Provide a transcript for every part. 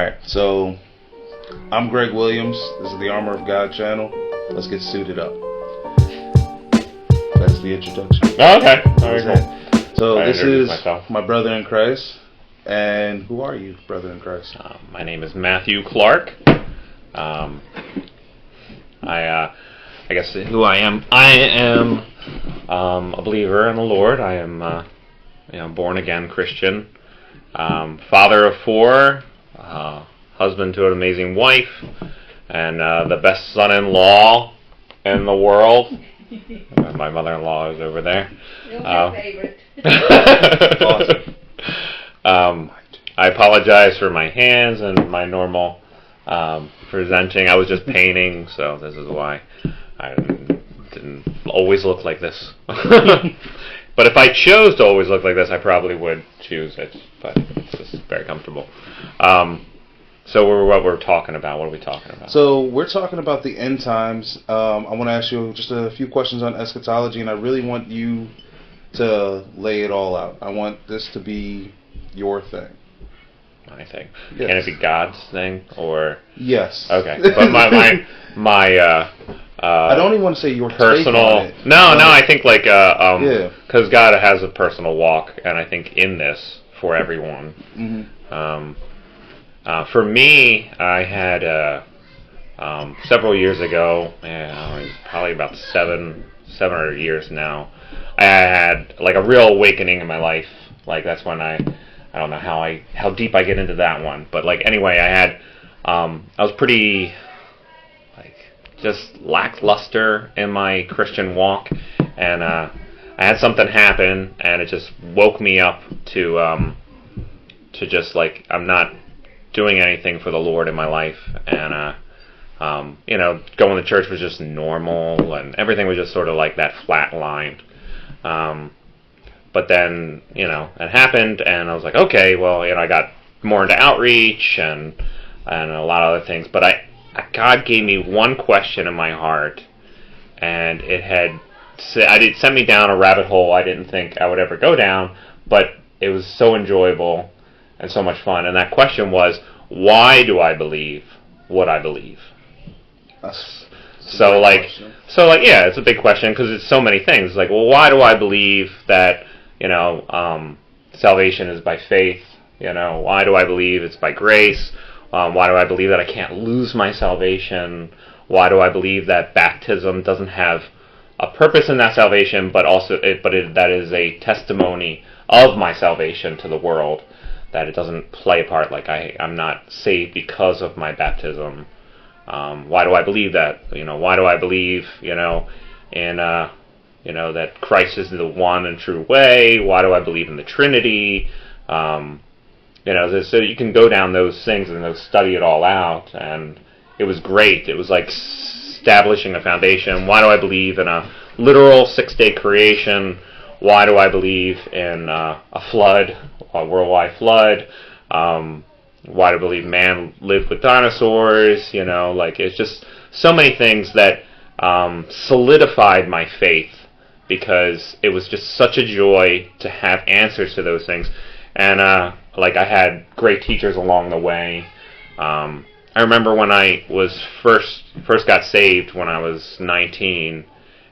Alright, so I'm Greg Williams. This is the Armor of God channel. Let's get suited up. That's the introduction. Oh, okay. Very cool. So I this introduced is myself. my brother in Christ. And who are you, brother in Christ? My name is Matthew Clark. I guess who I am. I am a believer in the Lord. I am, born again Christian. Father of four. Husband to an amazing wife, and the best son-in-law in the world. My mother-in-law is over there. You're my favorite. Awesome. I apologize for my hands and my normal presenting. I was just painting, so this is why I didn't always look like this. But if I chose to always look like this, I probably would choose it. But it's just very comfortable. So what we're talking about? What are we talking about? So we're talking about the end times. I want to ask you just a few questions on eschatology, and I really want you to lay it all out. I want this to be your thing. My thing. Yes. Can it be God's thing or? Yes. Okay, but my I don't even want to say your personal. Take on it. No, I think like yeah. Because God has a personal walk, and I think in this for everyone. Mm-hmm. For me, I had several years ago, probably about seven or 8 years now, I had like a real awakening in my life. Like that's when I don't know how deep I get into that one, but like anyway, I was pretty like just lackluster in my Christian walk, and I had something happen, and it just woke me up to just like I'm not doing anything for the Lord in my life, and going to church was just normal, and everything was just sort of like that flat line. But then it happened, and I was like, okay, well, I got more into outreach and a lot of other things. But God gave me one question in my heart, and it sent me down a rabbit hole I didn't think I would ever go down, but it was so enjoyable and so much fun. And that question was, why do I believe what I believe? So yeah, it's a big question because it's so many things. Like, well, why do I believe that salvation is by faith? Why do I believe it's by grace? Why do I believe that I can't lose my salvation? Why do I believe that baptism doesn't have a purpose in that salvation, but that is a testimony of my salvation to the world? That it doesn't play a part, like I'm not saved because of my baptism. Why do I believe that? Why do I believe, in that Christ is the one and true way? Why do I believe in the Trinity? So you can go down those things and study it all out, and it was great. It was like establishing a foundation. Why do I believe in a literal 6-day creation? Why do I believe in a flood, a worldwide flood? Why do I believe man lived with dinosaurs? It's just so many things that solidified my faith, because it was just such a joy to have answers to those things. And I had great teachers along the way. I remember when I was first got saved when I was 19,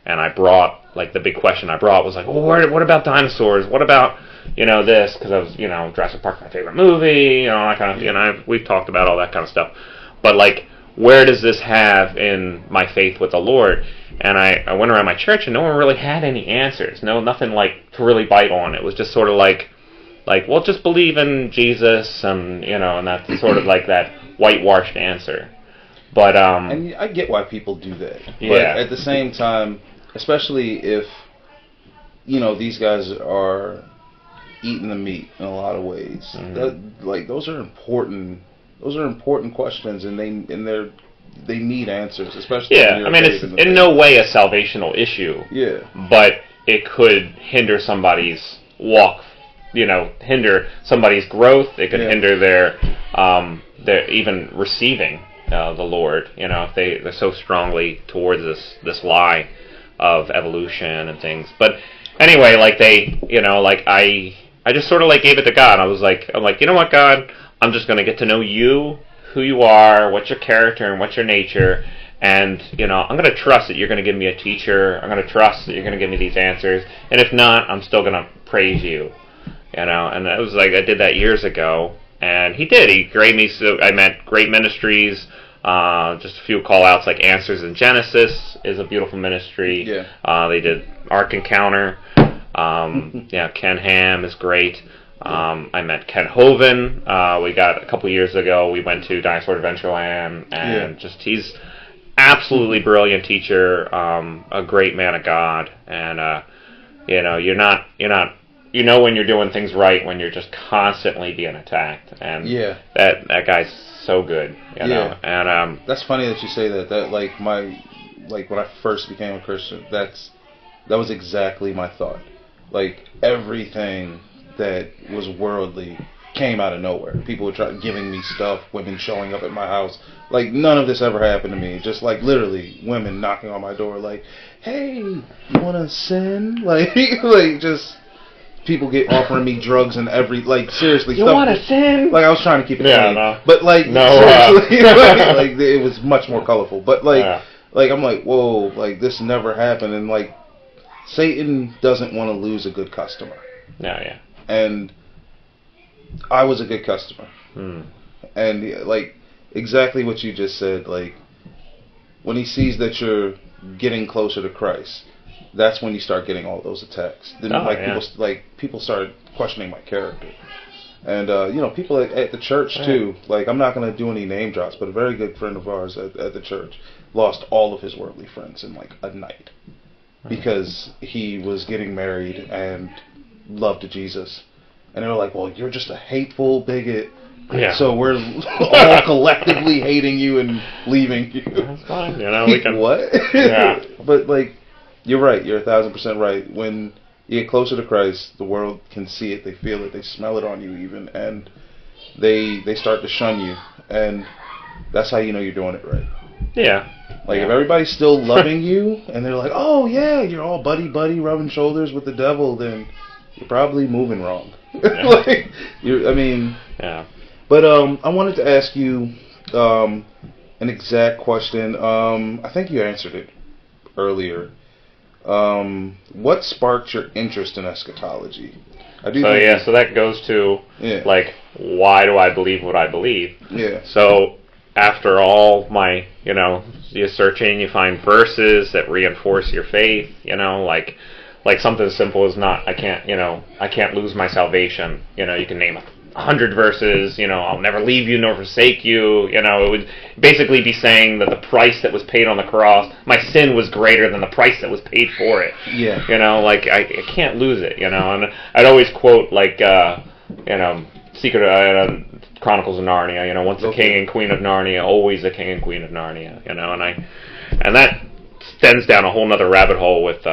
and I brought, like, the big question I brought was like, well, what about dinosaurs? What about, this? Because I was, Jurassic Park's my favorite movie, that kind of, we've talked about all that kind of stuff. But, like, where does this have in my faith with the Lord? And I went around my church, and no one really had any answers. Nothing, like, to really bite on. It was just sort of like, well, just believe in Jesus, and, and that's sort of like that whitewashed answer. But, and I get why people do that. Yeah. But at the same time, especially if, these guys are eating the meat in a lot of ways. Mm-hmm. Those are important. Those are important questions, and they need answers, especially. Yeah, I mean, it's in no way a salvational issue. Yeah. But it could hinder somebody's walk. Hinder somebody's growth. It could hinder their even receiving the Lord. If they're so strongly towards this lie of evolution and things. But anyway, I just sort of like gave it to God. I'm like, you know what, God? I'm just going to get to know you, who you are, what's your character, and what's your nature. And, I'm going to trust that you're going to give me a teacher. I'm going to trust that you're going to give me these answers. And if not, I'm still going to praise you. And it was like I did that years ago. And he did. He graded me. So I met great ministries. Just a few call-outs, like Answers in Genesis is a beautiful ministry. Yeah. They did Ark Encounter. Ken Ham is great. I met Ken Hovind. We got a couple years ago. We went to Dinosaur Adventureland, and he's absolutely brilliant teacher. A great man of God, and you're not when you're doing things right when you're just constantly being attacked, and that guy's so good, know. And that's funny that you say that. That when I first became a Christian, that was exactly my thought. Like everything that was worldly came out of nowhere. People were giving me stuff, women showing up at my house. Like none of this ever happened to me. Just like literally women knocking on my door, like, "Hey, you want to sin?" Like just. People get offering me drugs and seriously. You want to sin? Like I was trying to keep it clean, no. but seriously, it was much more colorful. But I'm like, whoa, like this never happened, and like Satan doesn't want to lose a good customer. Yeah. And I was a good customer, and like exactly what you just said. Like when he sees that you're getting closer to Christ. That's when you start getting all those attacks. Then people started questioning my character, and people at the church too. Like I'm not going to do any name drops, but a very good friend of ours at the church lost all of his worldly friends in like a night because he was getting married and loved Jesus, and they were like, "Well, you're just a hateful bigot." Yeah. So we're all collectively hating you and leaving you. That's fine. We can. What? Yeah. But like. You're right. You're 1,000% right. When you get closer to Christ, the world can see it. They feel it. They smell it on you even. And they start to shun you. And that's how you know you're doing it right. Yeah. Like if everybody's still loving you and they're like, oh, yeah, you're all buddy-buddy rubbing shoulders with the devil, then you're probably moving wrong. Yeah. But I wanted to ask you an exact question. I think you answered it earlier. What sparked your interest in eschatology? So that goes to like, why do I believe what I believe? Yeah. So after all my, you're searching, you find verses that reinforce your faith. Like something as simple as I can't lose my salvation. You can name 100 verses, I'll never leave you nor forsake you, it would basically be saying that the price that was paid on the cross, my sin was greater than the price that was paid for it. Yeah. I can't lose it, and I'd always quote, Secret Chronicles of Narnia, once a king and queen of Narnia, always a king and queen of Narnia, and that extends down a whole nother rabbit hole with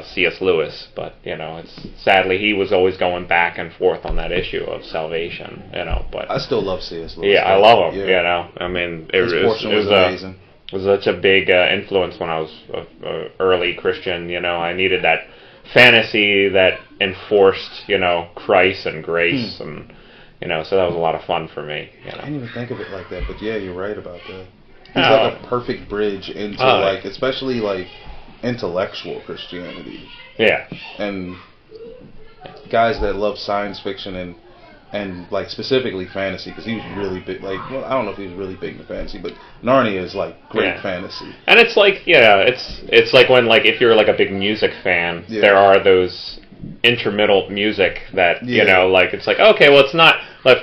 C.S. Lewis, but it's sadly he was always going back and forth on that issue of salvation, but I still love C.S. Lewis. Yeah, I love him. His portion was amazing. It was such a big influence when I was an early Christian. I needed that fantasy that enforced Christ and grace, and so that was a lot of fun for me. I didn't even think of it like that, but yeah, you're right about that. He's like a perfect bridge into especially intellectual Christianity. Yeah. And guys that love science fiction and specifically fantasy, because he was really big. I don't know if he was really big in fantasy, but Narnia is great fantasy. And it's it's like when if you're a big music fan, there are those intermittent music that it's okay, well it's not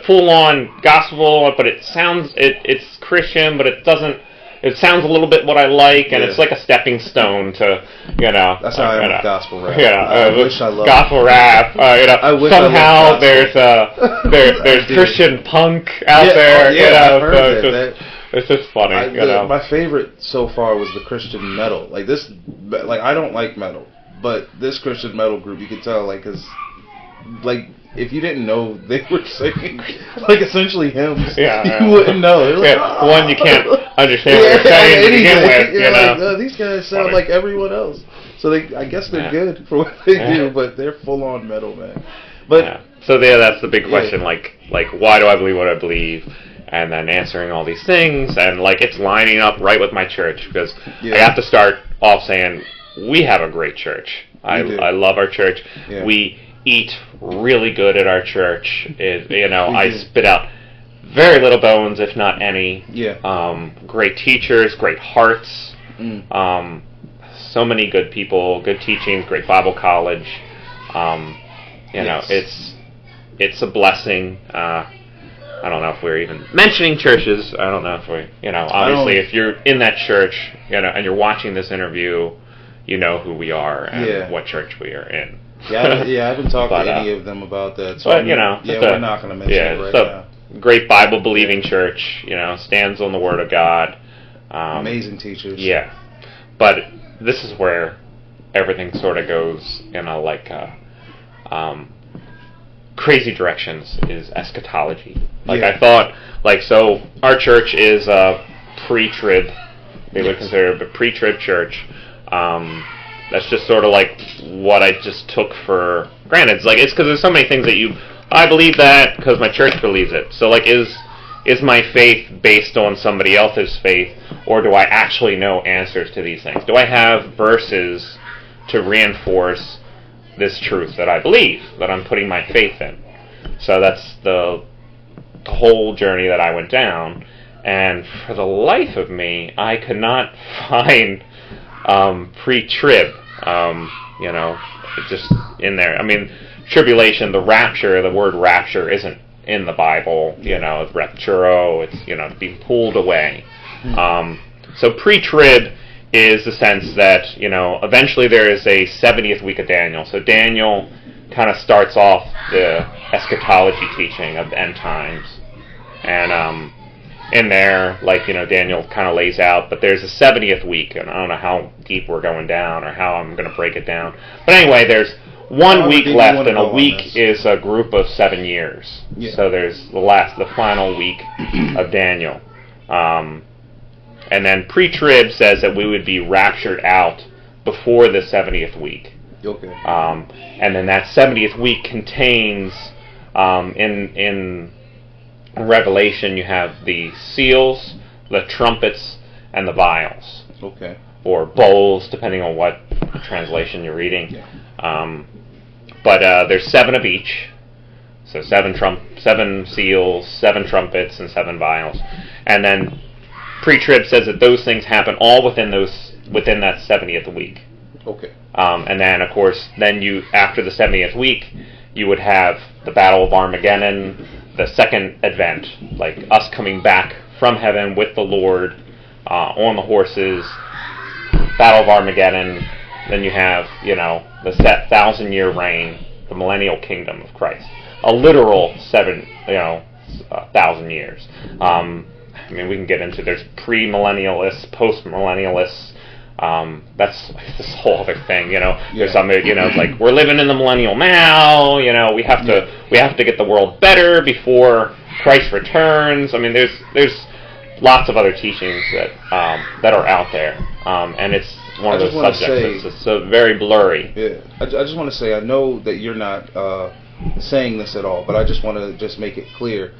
full on gospel, but it's Christian, but it doesn't. It sounds a little bit what I like, and it's like a stepping stone to, That's how I am with gospel rap. I wish I loved gospel rap. I wish somehow there's Christian punk out there. I've heard that. It's just funny. My favorite so far was the Christian metal. I don't like metal, but this Christian metal group, you could tell, because if you didn't know they were singing essentially hymns, you wouldn't know. One, you can't understand what they're saying to begin with. These guys sound like everyone else, so I guess they're good for what they do, but they're full on metal, man. But So there, that's the big question. Like why do I believe what I believe? And then answering all these things, and like it's lining up right with my church, because I have to start off saying we have a great church. I love our church. Yeah. We eat really good at our church. I spit out very little bones, if not any. Yeah. Great teachers, great hearts. So many good people, good teachings, great Bible college. It's a blessing. I don't know if we're even mentioning churches. I don't know if we, obviously if you're in that church, and you're watching this interview, you know who we are and what church we are in. I haven't talked to any of them about that. So we're not going to mention it right now. Great Bible-believing church, stands on the Word of God. Amazing teachers. Yeah. But this is where everything sort of goes in crazy directions, is eschatology. I thought, so our church is pre-trib. They would consider it a pre-trib church. That's just sort of like what I just took for granted. It's because there's so many things that I believe that because my church believes it. So is my faith based on somebody else's faith, or do I actually know answers to these things? Do I have verses to reinforce this truth that I believe, that I'm putting my faith in? So that's the whole journey that I went down, and for the life of me, I could not find pre-trib, just in there. I mean, tribulation, the rapture, the word rapture isn't in the Bible, it's rapturo, it's, being pulled away. So pre-trib is the sense that, eventually there is a 70th week of Daniel. So Daniel kind of starts off the eschatology teaching of the end times. And in there, Daniel kind of lays out, but there's a 70th week, and I don't know how deep we're going down or how I'm going to break it down. But anyway, there's 1 week left, and a week is a group of 7 years. Yeah. So there's the final week of Daniel. And then pre-trib says that we would be raptured out before the 70th week. Okay. And then that 70th week contains, in Revelation, you have the seals, the trumpets, and the vials. Okay. Or bowls, depending on what translation you're reading. Yeah. But there's 7 of each. So 7 seals, 7 trumpets, and 7 vials. And then pre-trib says that those things happen all within that 70th week. Okay. And then, of course, after the 70th week, you would have the Battle of Armageddon, the second advent, like us coming back from heaven with the Lord on the horses, Battle of Armageddon. Then you have, the 1,000-year reign, the millennial kingdom of Christ. A literal 1,000 years. I mean, we can get into, there's pre-millennialists, post-millennialists. That's this whole other thing, There's some, it's like we're living in the millennial now. We have to get the world better before Christ returns. I mean, there's lots of other teachings that are out there, and it's one of those subjects. It's very blurry. Yeah, I just want to say, I know that you're not saying this at all, but I just want to just make it clear.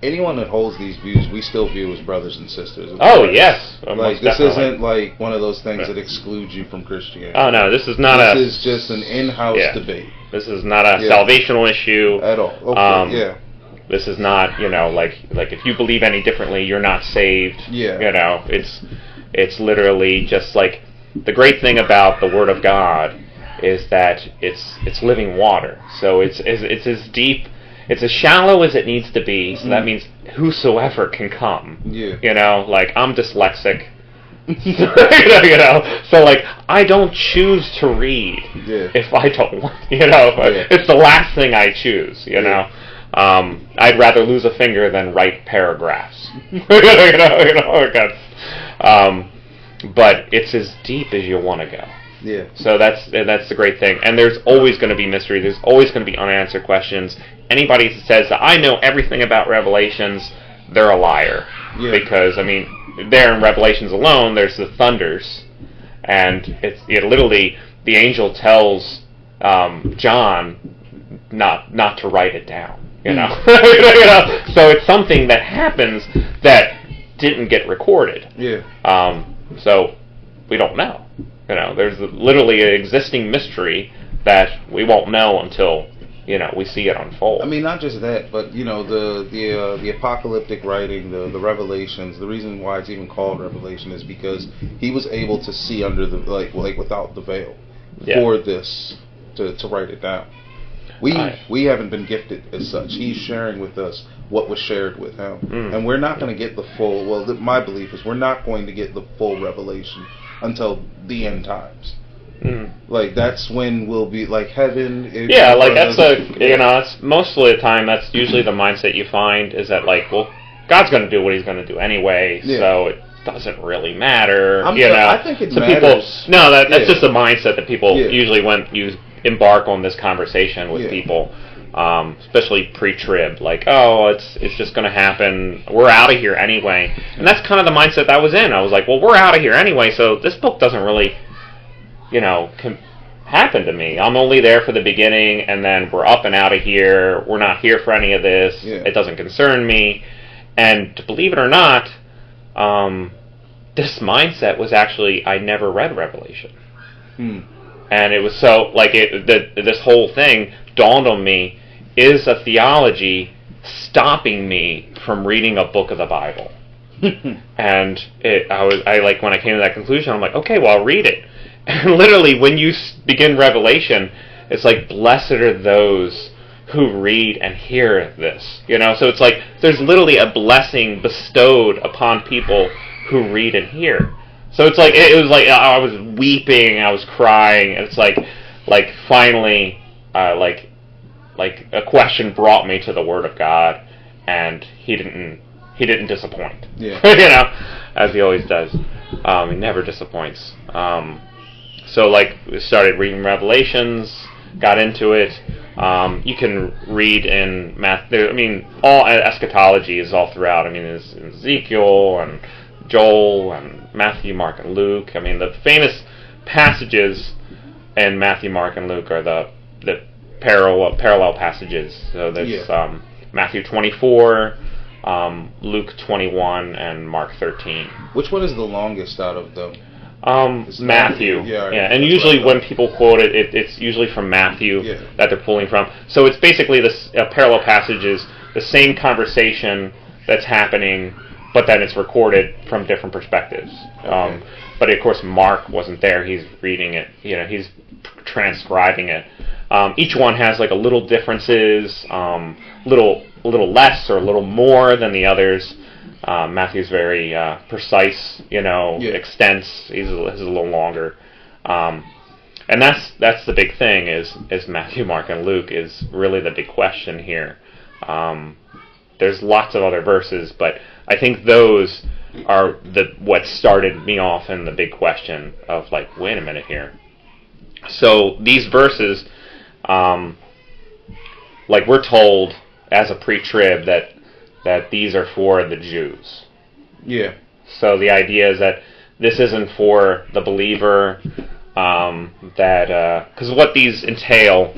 Anyone that holds these views, we still view as brothers and sisters. Oh, yes. This isn't like one of those things that excludes you from Christianity. Oh, no, this is not This is just an in-house debate. This is not a salvational issue. At all. Okay, This is not, like if you believe any differently, you're not saved. Yeah. It's literally just like, the great thing about the Word of God is that it's living water. So it's as deep. It's as shallow as it needs to be, so that means whosoever can come. Yeah. I'm dyslexic. So I don't choose to read if I don't want, it's the last thing I choose, I'd rather lose a finger than write paragraphs. But it's as deep as you want to go. Yeah. So that's the great thing. And there's always going to be mystery. There's always going to be unanswered questions. Anybody that says that I know everything about Revelations, they're a liar. Yeah. Because, there in Revelations alone, there's the thunders. And it literally, the angel tells John, not to write it down. You know, you know. So it's something that happens that didn't get recorded. Yeah. So we don't know. You know, there's literally an existing mystery that we won't know until, you know, we see it unfold. I mean, not just that, but you know, the apocalyptic writing, the revelations. The reason why it's even called Revelation is because he was able to see under the like without the veil for this to write it down. We haven't been gifted as such. He's sharing with us what was shared with him, and we're not going to get the full. Well, my belief is we're not going to get the full revelation until the end times. Like that's when we'll be like heaven. Yeah, like that's you know, it's most of the time that's usually the mindset you find is that like, well, God's going to do what He's going to do anyway, so it doesn't really matter. You know, I think it matters. People, no, that's just a mindset that people usually when you embark on this conversation with people, especially pre-trib, like, oh, it's just going to happen. We're out of here anyway, and that's kind of the mindset that I was in. I was like, well, we're out of here anyway, so this book doesn't really, you know, happen to me. I'm only there for the beginning, and then we're up and out of here. We're not here for any of this. It doesn't concern me. And to believe it or not, this mindset was actually, I never read Revelation. And it was so, like, this whole thing dawned on me, is a theology stopping me from reading a book of the Bible? And I like, when I came to that conclusion, I'm like, okay, well, I'll read it. And literally, when you begin Revelation, it's like, blessed are those who read and hear this. You know, so it's like, there's literally a blessing bestowed upon people who read and hear. So it's like, it was like, I was weeping, I was crying, and it's like finally, like a question brought me to the Word of God, and He didn't disappoint. Yeah. You know, as He always does. He never disappoints. So like, we started reading Revelations, got into it. You can read in all eschatology is all throughout. I mean, there's Ezekiel and Joel and Matthew, Mark, and Luke. I mean, the famous passages in Matthew, Mark, and Luke are the parallel passages. So there's Matthew 24, Luke 21, and Mark 13. Which one is the longest out of them? Matthew. And usually when people quote it, it's usually from Matthew that they're pulling from. So it's basically this parallel passage is the same conversation that's happening, but then it's recorded from different perspectives. But of course, Mark wasn't there. He's reading it. You know, he's transcribing it. Each one has like a little differences, little less or a little more than the others. Matthew's very precise, you know, extense. He's a little longer, and that's the big thing is Matthew, Mark, and Luke is really the big question here. There's lots of other verses, but I think those are what started me off in the big question of like, wait a minute here. So these verses, like we're told as a pre-trib that these are for the Jews. Yeah. So the idea is that this isn't for the believer, because what these entail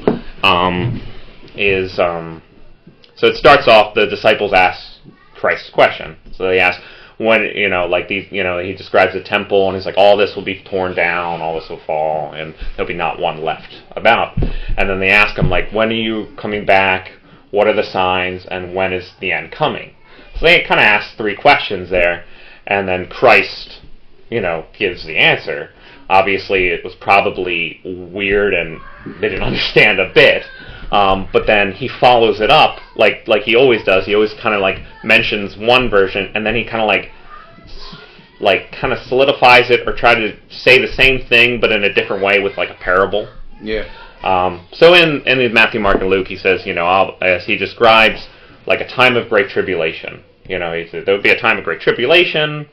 is, so it starts off, the disciples ask Christ's question. So they ask, when, you know, like these, you know, he describes the temple, and he's like, all this will be torn down, all this will fall, and there'll be not one left about. And then they ask him, like, when are you coming back? What are the signs, and when is the end coming? So they kind of ask three questions there, and then Christ, you know, gives the answer. Obviously, it was probably weird, and they didn't understand a bit. But then he follows it up like he always does. He always kind of like mentions one version, and then he kind of kind of solidifies it or try to say the same thing but in a different way with like a parable. Yeah. So in Matthew, Mark, and Luke, he says, you know, as he describes like a time of great tribulation. You know, he said there would be a time of great tribulation,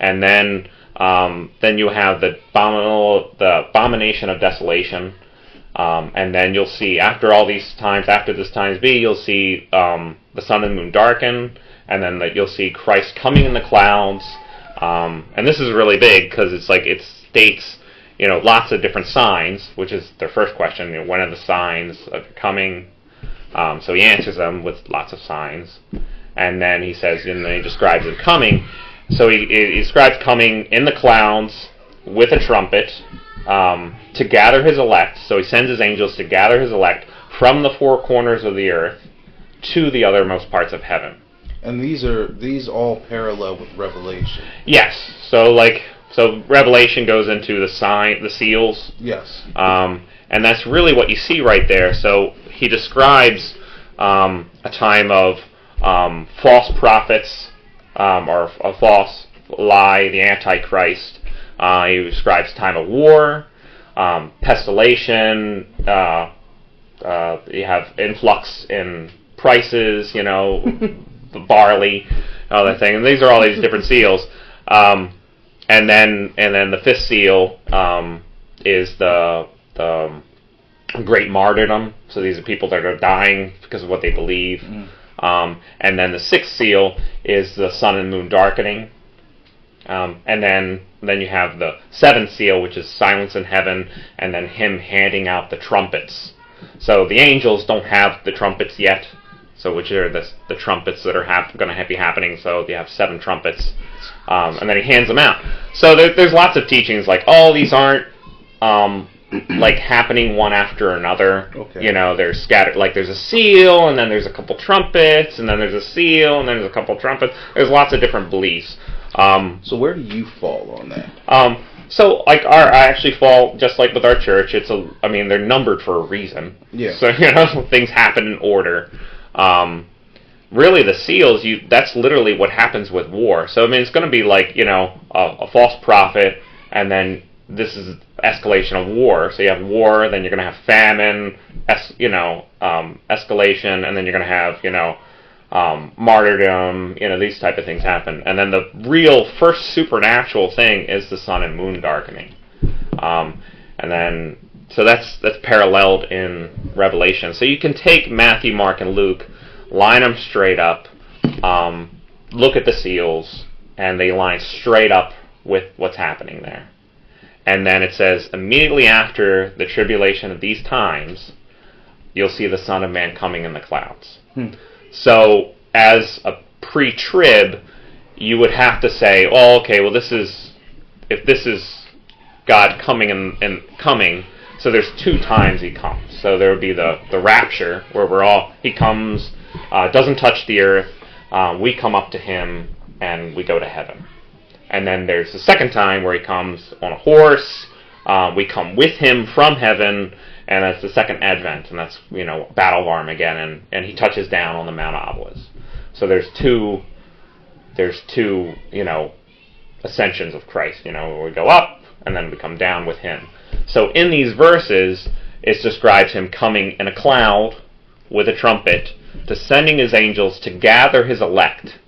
and then you have the abomination of desolation. And then you'll see after this times be, you'll see the sun and moon darken, and then you'll see Christ coming in the clouds. And this is really big because it's like it states, you know, lots of different signs, which is their first question. You know, when are the signs of coming? So he answers them with lots of signs. And then he says, and then he describes him coming. So he describes coming in the clouds with a trumpet to gather his elect. So he sends his angels to gather his elect from the four corners of the earth to the uttermost parts of heaven. And these all parallel with Revelation. Yes. So Revelation goes into the seals. Yes. And that's really what you see right there. So he describes a time of false prophets or a false lie, the Antichrist. He describes a time of war, pestilation. You have influx in prices, the barley, all that thing. And these are all these different seals. And then the fifth seal is the great martyrdom. So these are people that are dying because of what they believe. And then the sixth seal is the sun and moon darkening. And then you have the seventh seal, which is silence in heaven, and then him handing out the trumpets. So the angels don't have the trumpets yet. So which are the trumpets that are going to be happening. So you have 7 trumpets, and then he hands them out. So there's lots of teachings like, these aren't like happening one after another. Okay. They're scattered. Like there's a seal, and then there's a couple trumpets, and then there's a seal, and then there's a couple trumpets. There's lots of different beliefs. So where do you fall on that? So I actually fall just like with our church. They're numbered for a reason. Yeah. So things happen in order. Really, the seals, that's literally what happens with war. So, it's going to be like, a false prophet, and then this is escalation of war. So you have war, then you're going to have famine, escalation, and then you're going to have, martyrdom, these type of things happen. And then the real first supernatural thing is the sun and moon darkening. So that's paralleled in Revelation. So you can take Matthew, Mark, and Luke, line them straight up, look at the seals, and they line straight up with what's happening there. And then it says, immediately after the tribulation of these times, you'll see the Son of Man coming in the clouds. So as a pre-trib, you would have to say, if this is God coming and coming, so there's 2 times he comes. So there would be the rapture, where he comes, doesn't touch the earth, we come up to him, and we go to heaven. And then there's the second time where he comes on a horse, we come with him from heaven, and that's the second advent, and that's, Battle of Armageddon, and he touches down on the Mount Olives. So there's two, ascensions of Christ, where we go up, and then we come down with him. So in these verses, it describes him coming in a cloud with a trumpet, descending his angels to gather his elect.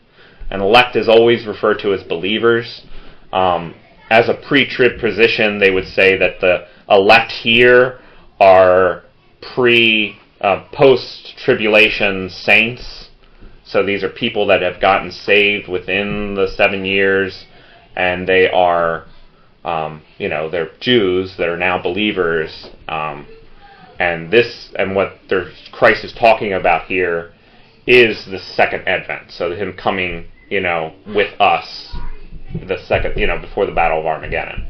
And elect is always referred to as believers. As a pre-trib position, they would say that the elect here are post-tribulation saints. So these are people that have gotten saved within the 7 years, and they are they're Jews that are now believers, and what Christ is talking about here is the second advent. So him coming, with us, the second, before the Battle of Armageddon.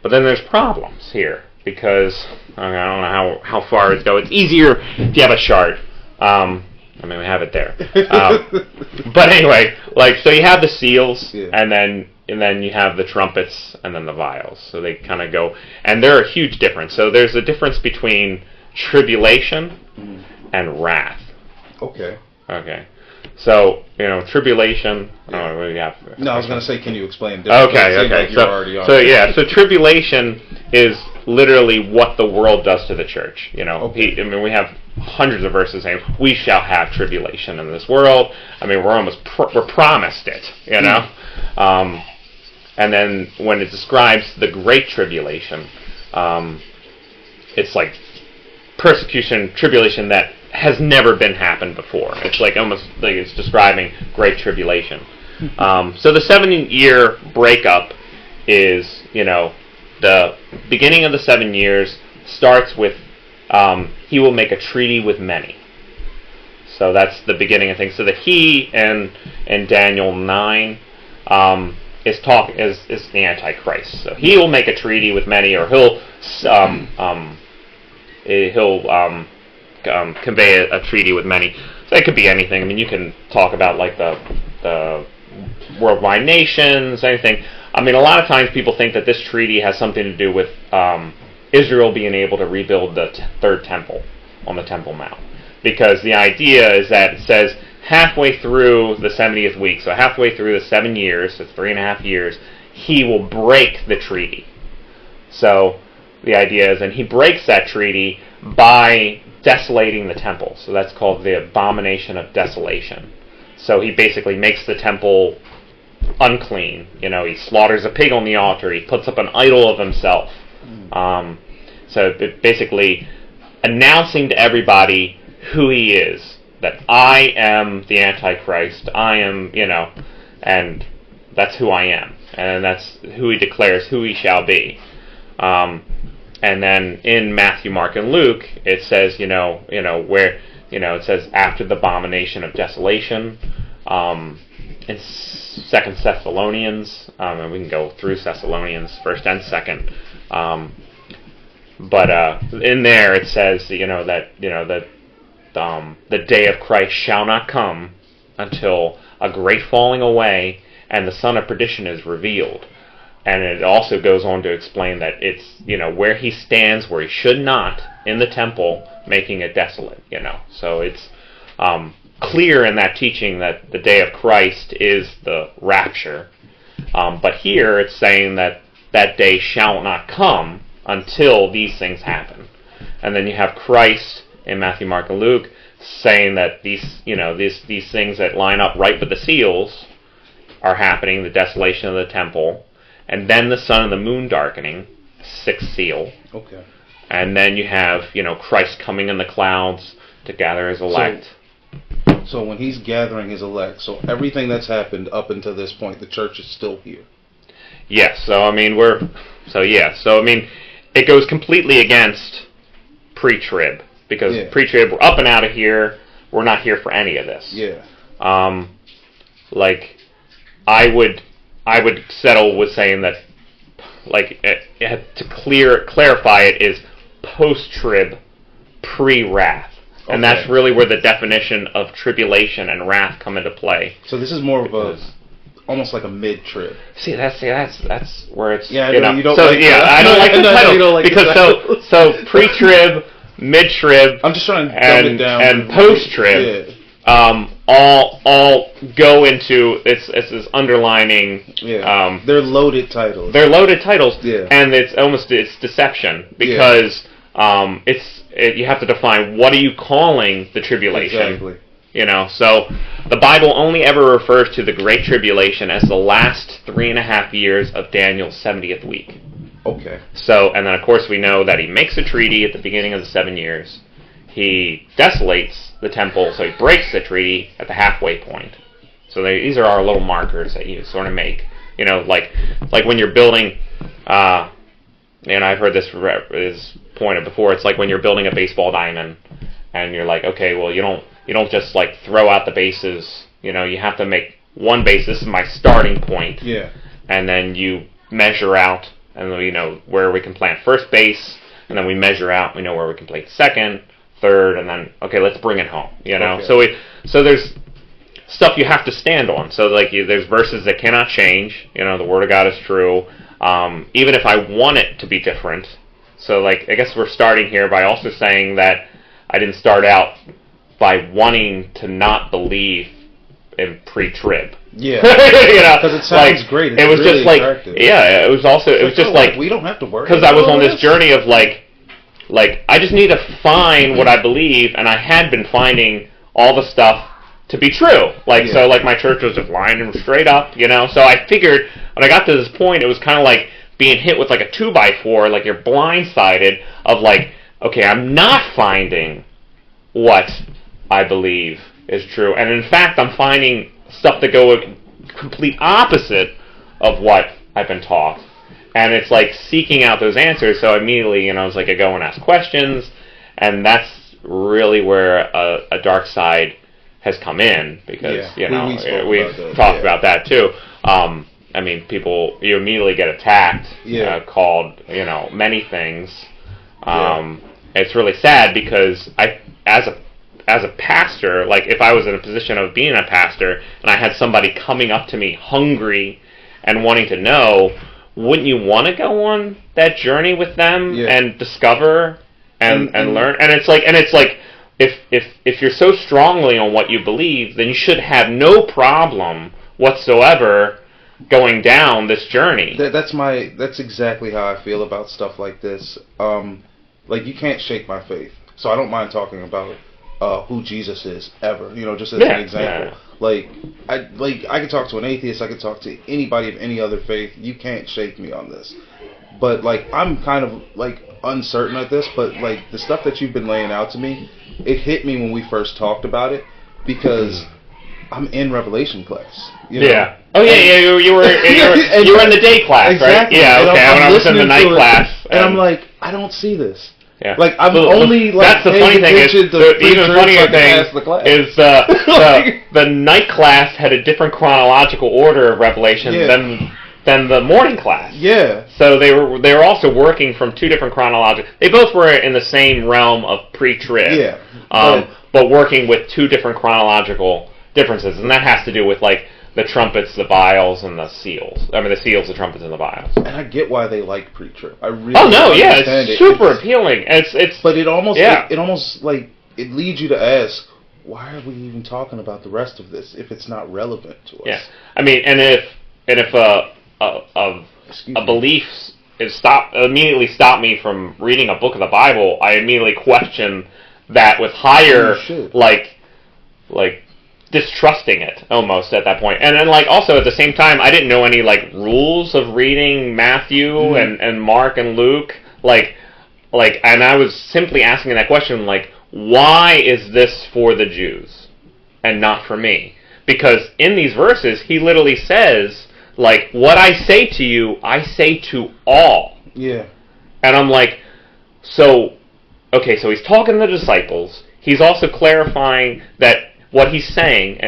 But then there's problems here because I don't know how far it goes. It's easier if you have a chart. We have it there. But anyway, so you have the seals, yeah. and then you have the trumpets, and then the vials. So they kind of go, and they're a huge difference. So there's a difference between tribulation and wrath. Okay. So, tribulation. Yeah. What do you have? No, I was going to say, can you explain differently? Okay. So tribulation is literally what the world does to the church. Okay. We have hundreds of verses saying we shall have tribulation in this world. We're promised it. And then when it describes the great tribulation, it's like persecution, tribulation that has never been happened before. It's like almost like it's describing great tribulation. So the 7-year breakup is, the beginning of the 7 years starts with he will make a treaty with many. So that's the beginning of things. So the he in Daniel 9 is the Antichrist. So he will make a treaty with many, or he'll convey a treaty with many. So it could be anything. I mean, you can talk about like the worldwide nations, anything. I mean, a lot of times people think that this treaty has something to do with Israel being able to rebuild the third temple on the Temple Mount. Because the idea is that it says halfway through the 70th week, so halfway through the 7 years, so 3.5 years, he will break the treaty. So the idea is, and he breaks that treaty by desolating the temple. So that's called the abomination of desolation. So he basically makes the temple unclean. He slaughters a pig on the altar. He puts up an idol of himself. So basically announcing to everybody who he is, that I am the Antichrist, I am, and that's who I am, and that's who he declares who he shall be. And then in Matthew, Mark, and Luke, it says, where, it says after the abomination of desolation. In 2 Thessalonians, and we can go through Thessalonians, 1st and 2nd. But in there it says, that the day of Christ shall not come until a great falling away and the son of perdition is revealed. And it also goes on to explain that it's, where he stands, where he should not, in the temple, making it desolate, So it's clear in that teaching that the day of Christ is the rapture. But here it's saying that that day shall not come until these things happen. And then you have Christ in Matthew, Mark, and Luke saying that these things that line up right with the seals are happening, the desolation of the temple, and then the sun and the moon darkening, 6th seal. Okay. And then you have, Christ coming in the clouds to gather his elect. So when he's gathering his elect, so everything that's happened up until this point, the church is still here. Yes. So I mean, it goes completely against pre-trib, because pre-trib, we're up and out of here. We're not here for any of this. Yeah. I would settle with saying that, to clarify it, is post-trib, pre-wrath. Okay. And that's really where the definition of tribulation and wrath come into play. So this is more of almost like a mid-trib. See, that's where it's, I don't like I don't like the title, because so pre-trib, mid-trib, I'm just trying to dumb it down, and post-trib, all go into it's this underlining. Yeah. They're loaded titles. Yeah. And it's deception, because you have to define what are you calling the tribulation. Exactly. So the Bible only ever refers to the Great Tribulation as the last 3.5 years of Daniel's 70th week. Okay. So, and then of course we know that he makes a treaty at the beginning of the 7 years. He desolates the temple, so he breaks the treaty at the halfway point. So these are our little markers that you sort of make. Like when you're building, and I've heard this is pointed before. It's like when you're building a baseball diamond, and you're like, okay, well you don't just like throw out the bases. You have to make one base. This is my starting point. Yeah. And then you measure out, and we know where we can plant first base, and then we measure out. We know where we can plant second, third, and then okay, let's bring it home. Okay. So there's stuff you have to stand on. So there's verses that cannot change. The Word of God is true. Even if I want it to be different. So I guess we're starting here by also saying that I didn't start out by wanting to not believe in pre-trib. Yeah. Because it sounds great. It's it was really just attractive. it was also it was just we don't have to worry. Because I was on this journey of I just need to find what I believe, and I had been finding all the stuff to be true. So my church was just lining straight up, So I figured when I got to this point, it was kind of like being hit with a 2x4, like you're blindsided of okay, I'm not finding what I believe is true, and in fact, I'm finding stuff that go complete opposite of what I've been taught. And it's seeking out those answers. So immediately, I was I go and ask questions, and that's really where a dark side has come in, because we've talked about that too. I mean, you immediately get attacked, called many things. It's really sad, because as a pastor, like if I was in a position of being a pastor and I had somebody coming up to me hungry and wanting to know, wouldn't you want to go on that journey with them and discover and learn? And it's like if you're so strongly on what you believe, then you should have no problem whatsoever going down this journey. That's exactly how I feel about stuff like this. Like, you can't shake my faith, so I don't mind talking about who Jesus is ever. Just as an example. Yeah. I could talk to an atheist. I could talk to anybody of any other faith. You can't shake me on this. But I'm kind of uncertain at this. But the stuff that you've been laying out to me, it hit me when we first talked about it, because I'm in Revelation class. Yeah. Oh yeah. You were in the day class, exactly. Right? Yeah. Okay. When I was in the night class, and I'm like, I don't see this. Yeah. I'm only that's the funny thing. The even funnier thing is the night class had a different chronological order of Revelation than the morning class. Yeah. So they were also working from two different chronological. They both were in the same realm of pre-trib. Yeah. But working with two different chronological differences, and that has to do with the trumpets, the vials, and the seals. I mean, the seals, the trumpets, and the vials. And I get why they like pre-trib. I really it's super appealing. But it almost it leads you to ask, why are we even talking about the rest of this if it's not relevant to us? Yeah, I mean, and if a belief immediately stopped me from reading a book of the Bible, I immediately question that with higher distrusting it almost at that point. And then also at the same time, I didn't know any rules of reading Matthew and Mark and Luke, and I was simply asking that question, why is this for the Jews and not for me? Because in these verses he literally says, what I say to you, I say to all. Yeah. And I'm so he's talking to the disciples. He's also clarifying that what he's saying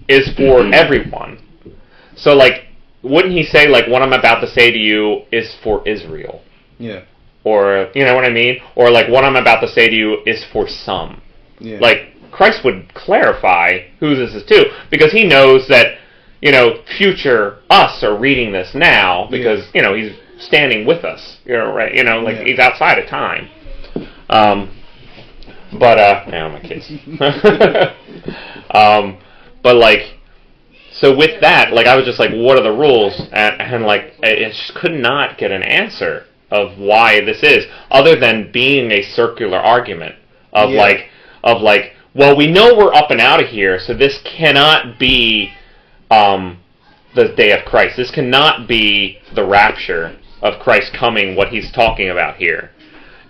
is for everyone. So, wouldn't he say, what I'm about to say to you is for Israel? Yeah. Or, you know what I mean? Or, what I'm about to say to you is for some. Yeah. Christ would clarify who this is to, because he knows that, future us are reading this now, because, he's standing with us, right? He's outside of time. But, my kids. So with that, I was just what are the rules? And I just could not get an answer of why this is, other than being a circular argument of well, we know we're up and out of here, so this cannot be the day of Christ. This cannot be the rapture of Christ coming, what he's talking about here.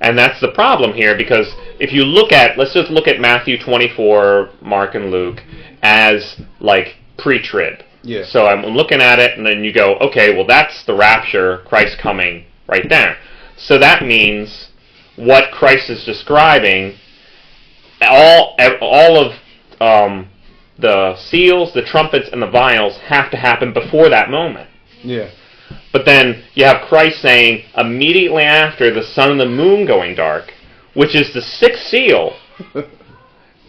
And that's the problem here, because if you let's just look at Matthew 24, Mark and Luke, as pre-trib. Yeah. So I'm looking at it, and then you go, okay, well that's the rapture, Christ coming right there. So that means what Christ is describing, all of the seals, the trumpets, and the vials have to happen before that moment. Yeah. But then you have Christ saying, immediately after the sun and the moon going dark, which is the sixth seal,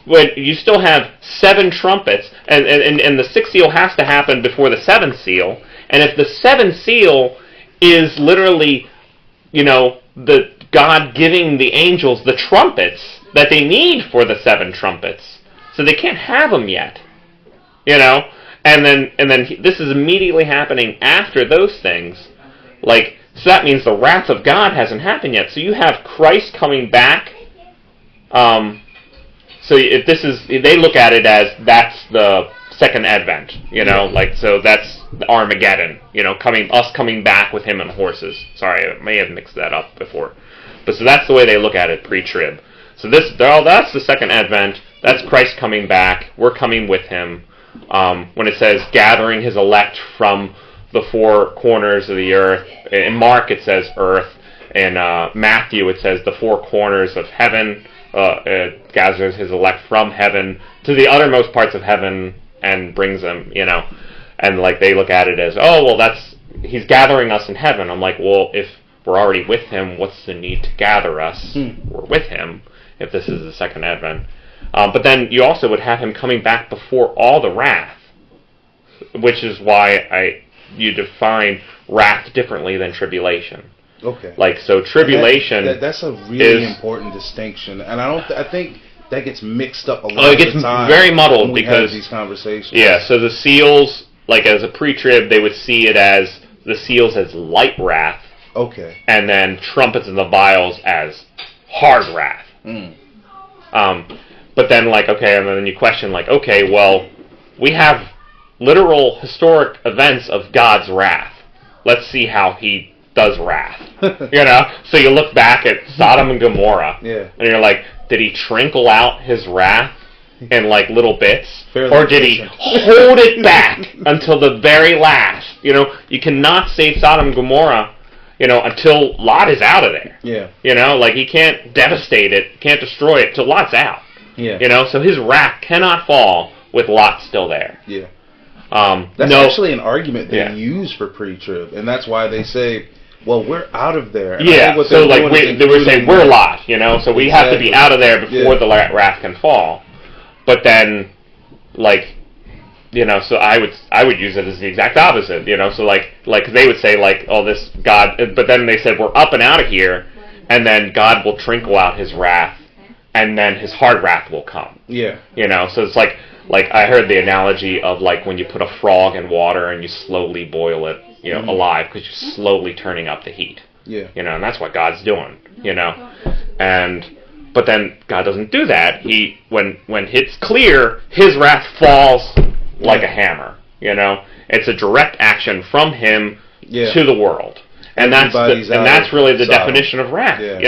when you still have 7 trumpets, and the sixth seal has to happen before the 7th seal, and if the 7th seal is literally, the God giving the angels the trumpets that they need for the 7 trumpets, so they can't have them yet, And then this is immediately happening after those things. So that means the wrath of God hasn't happened yet. So you have Christ coming back. So if they look at it as that's the second advent, so that's Armageddon, coming back with him on horses. Sorry, I may have mixed that up before. But so that's the way they look at it, pre-trib. So that's the second advent. That's Christ coming back. We're coming with him. When it says gathering his elect from the 4 corners of the earth. In Mark it says earth. In Matthew it says the 4 corners of heaven, gathers his elect from heaven to the uttermost parts of heaven and brings them, and like they look at it as, oh, well, he's gathering us in heaven. I'm like, well, if we're already with him, what's the need to gather us? We're with him if this is the second advent. But then you also would have him coming back before all the wrath, which is why you define wrath differently than tribulation. Okay. Like, so tribulation that's a really important distinction, and I think that gets mixed up a lot it gets of the time very muddled when we because have these conversations. Yeah, so the seals, like as a pre-trib, they would see it as the seals as light wrath. Okay. And then trumpets and the vials as hard wrath. But then, like, okay, and then you question, like, okay, well, we have literal historic events of God's wrath. Let's see how he does wrath. So you look back at Sodom and Gomorrah, and you're like, did he trinkle out his wrath in like little bits, or did he hold it back until the very last? You cannot save Sodom and Gomorrah, until Lot is out of there. Yeah. Like he can't devastate it, can't destroy it till Lot's out. Yeah. So his wrath cannot fall with Lot still there. Yeah. That's actually an argument they use for pre-trib, and that's why they say, well, we're out of there. And so like they were saying we're Lot, so we have to be out of there before the wrath can fall. But then, like, so I would use it as the exact opposite, so like they would say like, oh, this God, but then they said we're up and out of here, and then God will trinkle out his wrath, and then his hard wrath will come. Yeah. So it's like I heard the analogy of like when you put a frog in water and you slowly boil it, alive, because you're slowly turning up the heat. Yeah. And that's what God's doing, But then God doesn't do that. When it's clear, his wrath falls like a hammer. It's a direct action from him to the world, and that's really the definition of wrath. Yeah.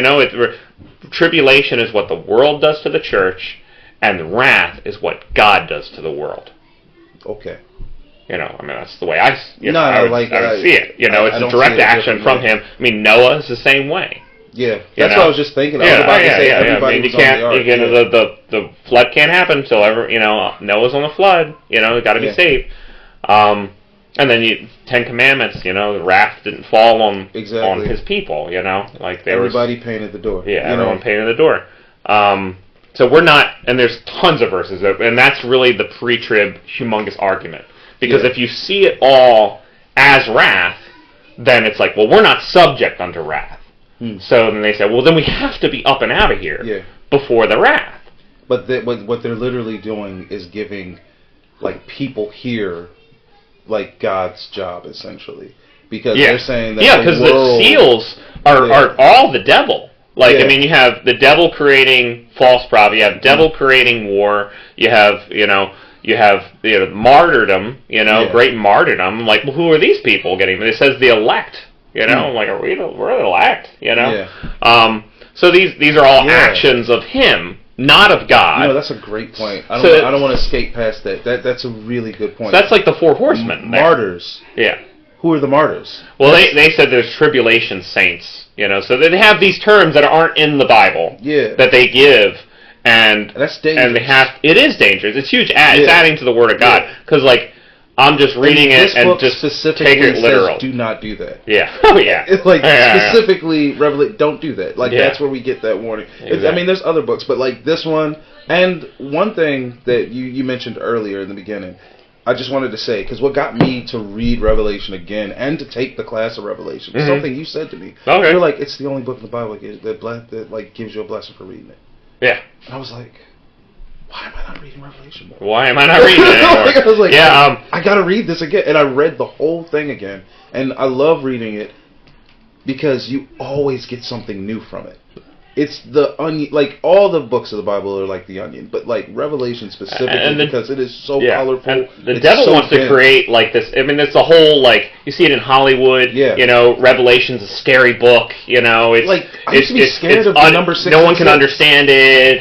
Tribulation is what the world does to the church, and wrath is what God does to the world. Okay. That's the way I would see it. It's a direct action from him. Noah is the same way. Yeah, that's what I was just thinking. I was about to say everybody was on the ark. The flood can't happen until Noah's on the flood. Got to be saved. And then 10 Commandments. The wrath didn't fall on his people. Like everybody painted the door. Yeah, everyone painted the door. So we're not, and there's tons of verses, and that's really the pre-trib humongous argument. Because if you see it all as wrath, then it's like, well, we're not subject unto wrath. So then they say, well, then we have to be up and out of here before the wrath. But what they're literally doing is giving, like, people here, like, God's job, essentially. Because they're saying that because the seals are all the devil. Like, you have the devil creating false prophet, you have devil creating war, you have martyrdom, great martyrdom. Like, well, who are these people getting? It says the elect, I'm like, we're the elect, So these are all actions of him, not of God. That's a great point. I don't want to skate past that. That's a really good point. So that's like the four horsemen. Martyrs. Yeah. Who are the martyrs? Well, they said there's tribulation saints, so they have these terms that aren't in the Bible that they give, and that's dangerous. And it is dangerous. It's huge. It's adding to the Word of God, because like I'm just reading it and just take it literal. Says, do not do that. Yeah. Oh yeah. It's like specifically Revelation. Don't do that. Like that's where we get that warning. Exactly. There's other books, but like this one, and one thing that you mentioned earlier in the beginning. I just wanted to say, because what got me to read Revelation again and to take the class of Revelation was something you said to me. Okay. You're like, it's the only book in the Bible that like gives you a blessing for reading it. Yeah. And I was like, why am I not reading Revelation more? Why am I not reading it anymore? I was like, I got to read this again. And I read the whole thing again. And I love reading it because you always get something new from it. It's the onion, like all the books of the Bible are like the onion, but like Revelation specifically because it is so colorful. And the devil wants to create like this. It's a whole like you see it in Hollywood. Revelation's a scary book. It's like I used to be scared of the number 666. No one can understand it.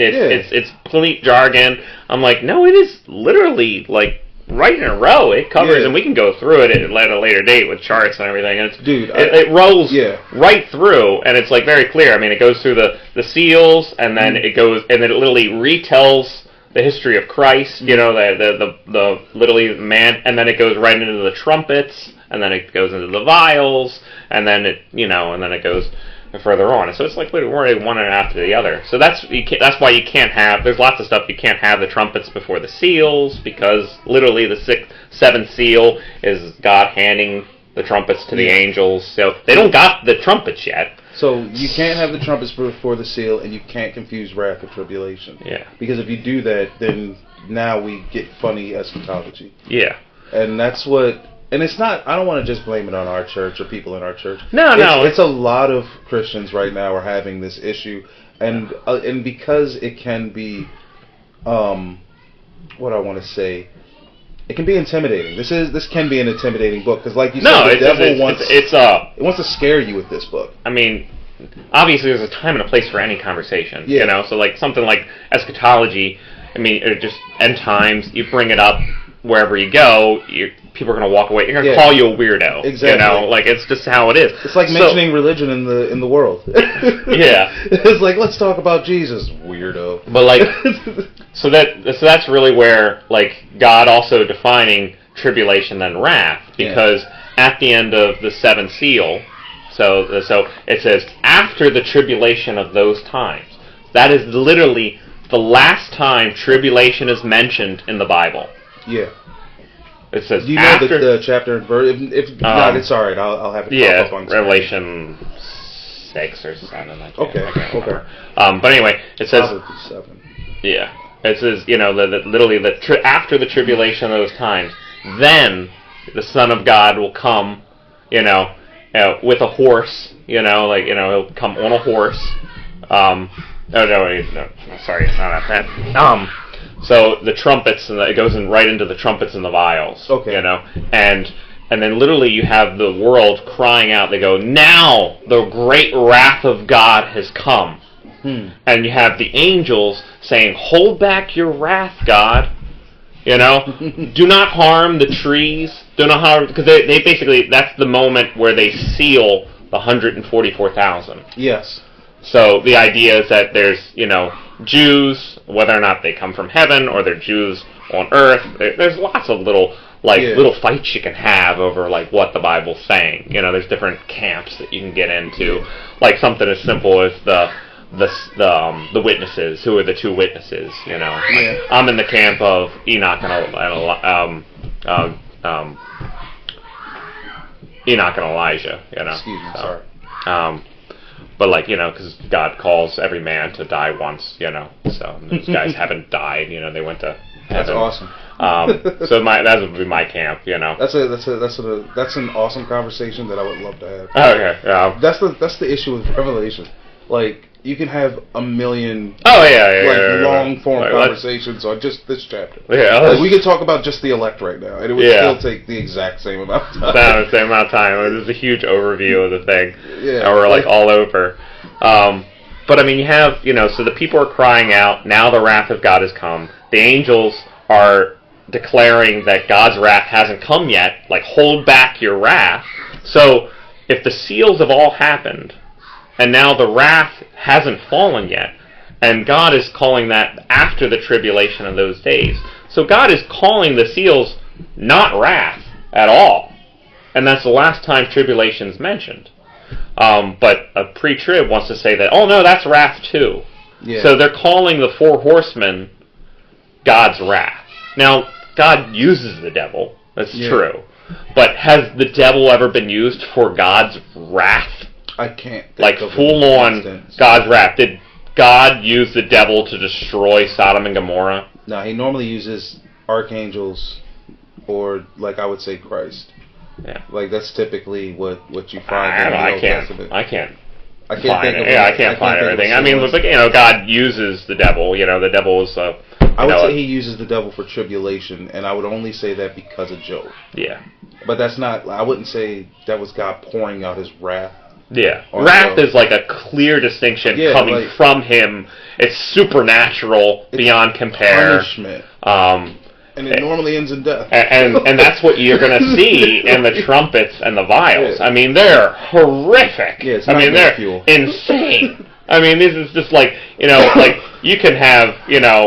It's complete jargon. I'm like, no, it is literally like right in a row. It covers, and we can go through it at a later date with charts and everything. And it rolls right through, and it's like very clear. I mean, it goes through the seals, and then it goes, and it literally retells the history of Christ. You know, the literally man, and then it goes right into the trumpets, and then it goes into the vials, and then it goes further on. So it's like we're one after the other. So that's why you can't have. There's lots of stuff you can't have the trumpets before the seals, because literally the seventh seal is God handing the trumpets to the angels. So they don't got the trumpets yet. So you can't have the trumpets before the seal, and you can't confuse wrath with tribulation. Yeah. Because if you do that, then now we get funny eschatology. Yeah. And that's what. And it's not, I don't want to just blame it on our church or people in our church. No. It's a lot of Christians right now are having this issue. And because it can be, what I want to say, it can be intimidating. This can be an intimidating book. Because like you said, the devil wants to scare you with this book. I mean, obviously there's a time and a place for any conversation. Yeah. You know, so like something like eschatology, I mean, or just end times, you bring it up wherever you go, people are going to walk away. They're going to call you a weirdo. Exactly. You know, like it's just how it is. It's like mentioning religion in the world. Yeah. It's like, let's talk about Jesus, weirdo. But like, so that's really where like God also defining tribulation and wrath, because at the end of the seventh seal, so it says after the tribulation of those times. That is literally the last time tribulation is mentioned in the Bible. Yeah. It says do you after, know the chapter and verse? If not, it's alright. I'll have it pop up on Revelation 6 or 7. I can't remember. But anyway, it says 7. Yeah, it says literally after the tribulation of those times, then the Son of God will come, with a horse. He'll come on a horse. No, sorry, it's not that. So the trumpets, and it goes right into the trumpets and the vials. Okay. And then literally you have the world crying out. They go, now the great wrath of God has come. And you have the angels saying, hold back your wrath, God. Do not harm the trees. Do not harm, because they basically, that's the moment where they seal the 144,000. Yes. So the idea is that there's, Jews, whether or not they come from heaven or they're Jews on earth, there's lots of little fights you can have over like what the Bible's saying. There's different camps that you can get into, like something as simple as the witnesses. Who are the two witnesses? I'm in the camp of Enoch and Elijah. Excuse me, sorry. But because God calls every man to die once, so those guys haven't died, they went to heaven. That's awesome. So that would be my camp, That's an awesome conversation that I would love to have. Okay, yeah. That's the issue with Revelation. Like, you can have a million long form conversations on just this chapter. Yeah, like, we could talk about just the elect right now, and it would still take the exact same amount of time. The same amount of time. There's a huge overview of the thing. Yeah, and we're like all over. But I mean, you have so the people are crying out. Now the wrath of God has come. The angels are declaring that God's wrath hasn't come yet. Like, hold back your wrath. So if the seals have all happened, and now the wrath hasn't fallen yet, and God is calling that after the tribulation of those days. So God is calling the seals not wrath at all. And that's the last time tribulation's mentioned. But a pre-trib wants to say that, oh no, that's wrath too. Yeah. So they're calling the four horsemen God's wrath. Now, God uses the devil. That's true. But has the devil ever been used for God's wrath? I can't think like of full-on God's wrath. Did God use the devil to destroy Sodom and Gomorrah? No, he normally uses archangels or, like I would say, Christ. Yeah. Like, that's typically what you find in the Old Testament. I can't find everything. I mean, but, God uses the devil. The devil is... I would say he uses the devil for tribulation, and I would only say that because of Job. Yeah. But that's not... I wouldn't say that was God pouring out his wrath. Yeah. Wrath is like a clear distinction coming from him. It's supernatural beyond compare. Punishment. And it normally ends in death. And that's what you're going to see in the trumpets and the vials. Yeah. I mean, they're horrific. Yeah, it's they're fuel. insane. I mean, this is just like, like, you can have,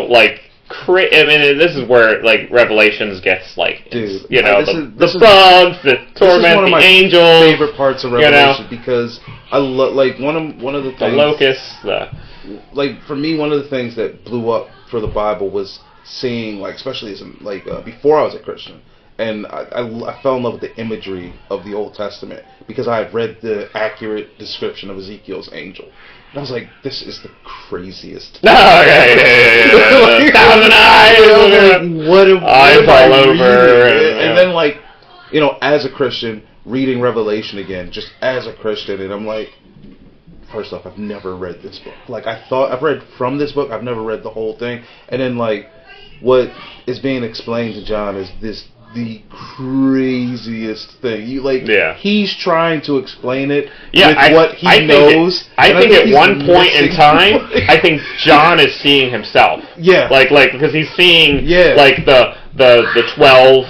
like, I mean, this is where, like, Revelations gets, like, dude, the bugs, the torment, the angels. Favorite parts of Revelation, because I love, like, one of the things, the locusts, like, for me, one of the things that blew up for the Bible was seeing, like, especially as before I was a Christian, and I fell in love with the imagery of the Old Testament because I had read the accurate description of Ezekiel's angel. And I was like, this is the craziest. Oh, yeah. 1,000 eyes. What eyes all over. And then, like, as a Christian, reading Revelation again, just as a Christian, and I'm like, first off, I've never read this book. Like, I've read from this book, I've never read the whole thing. And then, like, what is being explained to John is the craziest thing. He's trying to explain it with what he knows. I think at one point in time, I think John is seeing himself. Yeah. Like because he's seeing like the 12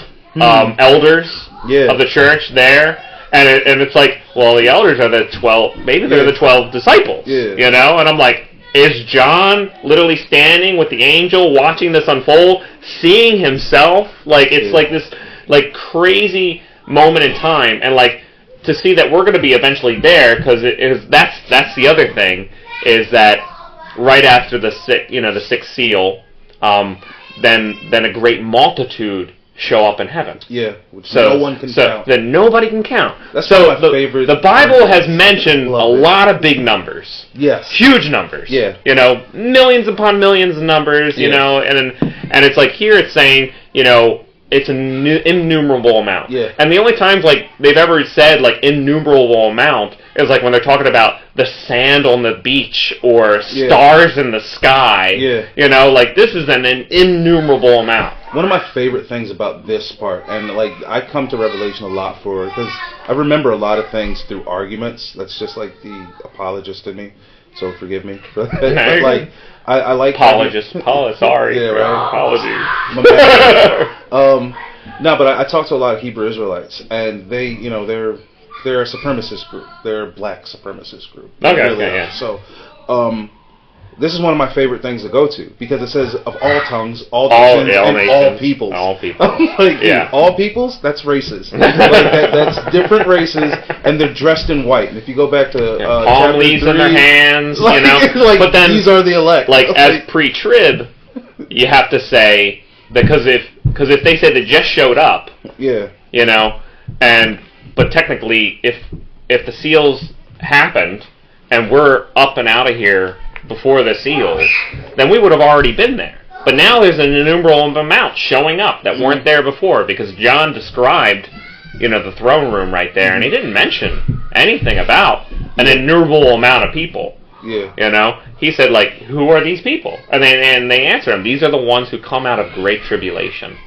elders of the church there. And it's like, well, the elders are the 12. Maybe they're the 12 disciples. Yeah. And I'm like, is John literally standing with the angel, watching this unfold, seeing himself? Like it's like this, like crazy moment in time, and like to see that we're going to be eventually there, because that's the other thing, is that right after the sixth seal, then a great multitude show up in heaven. Yeah, which no one can count. Then nobody can count. That's one of my favorite. The Bible has mentioned a lot of big numbers. Yes. Huge numbers. Yeah. Millions upon millions of numbers, and it's like here it's saying, it's an innumerable amount. Yeah. And the only times like they've ever said like innumerable amount is like when they're talking about the sand on the beach or stars in the sky. Yeah. Like this is an innumerable amount. One of my favorite things about this part, and like I come to Revelation a lot because I remember a lot of things through arguments. That's just like the apologist in me, so forgive me. But like I like apologist. Sorry, yeah, right. Apologies. No, but I talk to a lot of Hebrew Israelites, and they, they're a supremacist group. They're a black supremacist group. Okay. So, this is one of my favorite things to go to because it says of all tongues, all nations, and all peoples. All people. All peoples. That's races. That's different races, and they're dressed in white. And if you go back to palm leaves 3, in their hands, but then these are the elect. As pre-trib, you have to say because if they said they just showed up, but technically if the seals happened and we're up and out of here before the seals, then we would have already been there. But now there's an innumerable amount showing up that weren't there before because John described, the throne room right there, and he didn't mention anything about an innumerable amount of people. Yeah. He said, like, who are these people? And they answer him, these are the ones who come out of great tribulation.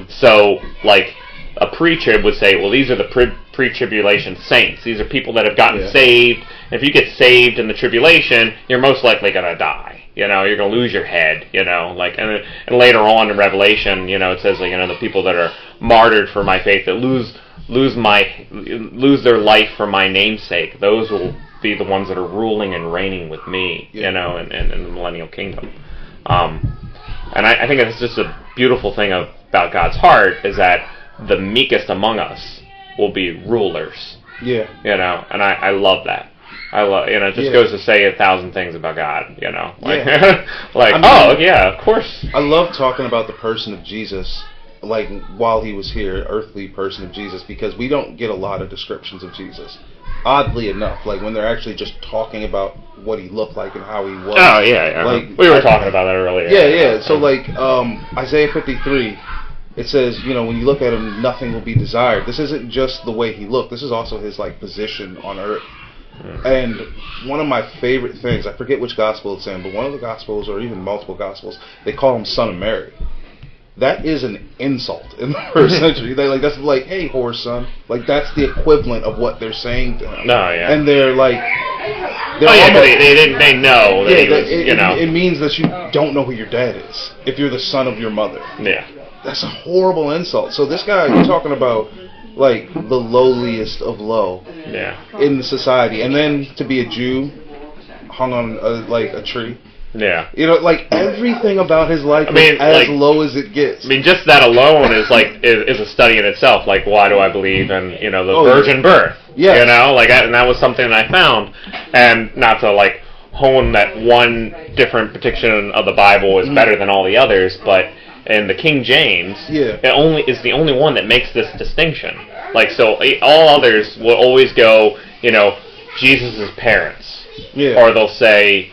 So, like, a pre-trib would say, well, these are the pre-tribulation saints. These are people that have gotten saved. If you get saved in the tribulation, you're most likely going to die. You're going to lose your head. And later on in Revelation, it says, like, the people that are martyred for my faith, that lose their life for my name's sake. Those will be the ones that are ruling and reigning with me. In the millennial kingdom. And I think it's just a beautiful thing about God's heart is that the meekest among us will be rulers. Yeah. And I love that. I love, it just goes to say 1,000 things about God, Like, of course. I love talking about the person of Jesus, like, while he was here, earthly person of Jesus, because we don't get a lot of descriptions of Jesus. Oddly enough, like, when they're actually just talking about what he looked like and how he was. Oh, yeah. Like, we were talking about that earlier. Yeah. So, like, Isaiah 53... It says, when you look at him, nothing will be desired. This isn't just the way he looked. This is also his, like, position on earth. And one of my favorite things, I forget which gospel it's in, but one of the gospels, or even multiple gospels, they call him Son of Mary. That is an insult in the first century. That's like, hey, whore son. Like, that's the equivalent of what they're saying to him. No, yeah. And they're like... they know that he was, It means that you don't know who your dad is, if you're the son of your mother. Yeah. that's a horrible insult. So this guy, you're talking about like the lowliest of low in the society, and then to be a Jew hung on like a tree. Yeah. You know, like everything about his life is as like, low as it gets. I mean, just that alone is like is a study in itself. Like, why do I believe in the virgin birth? Yeah. You know, like, and that was something that I found, and not to like hone that one different depiction of the Bible is better than all the others, but in the King James, it is the only one that makes this distinction. Like, so all others will always go, Jesus' parents, or they'll say.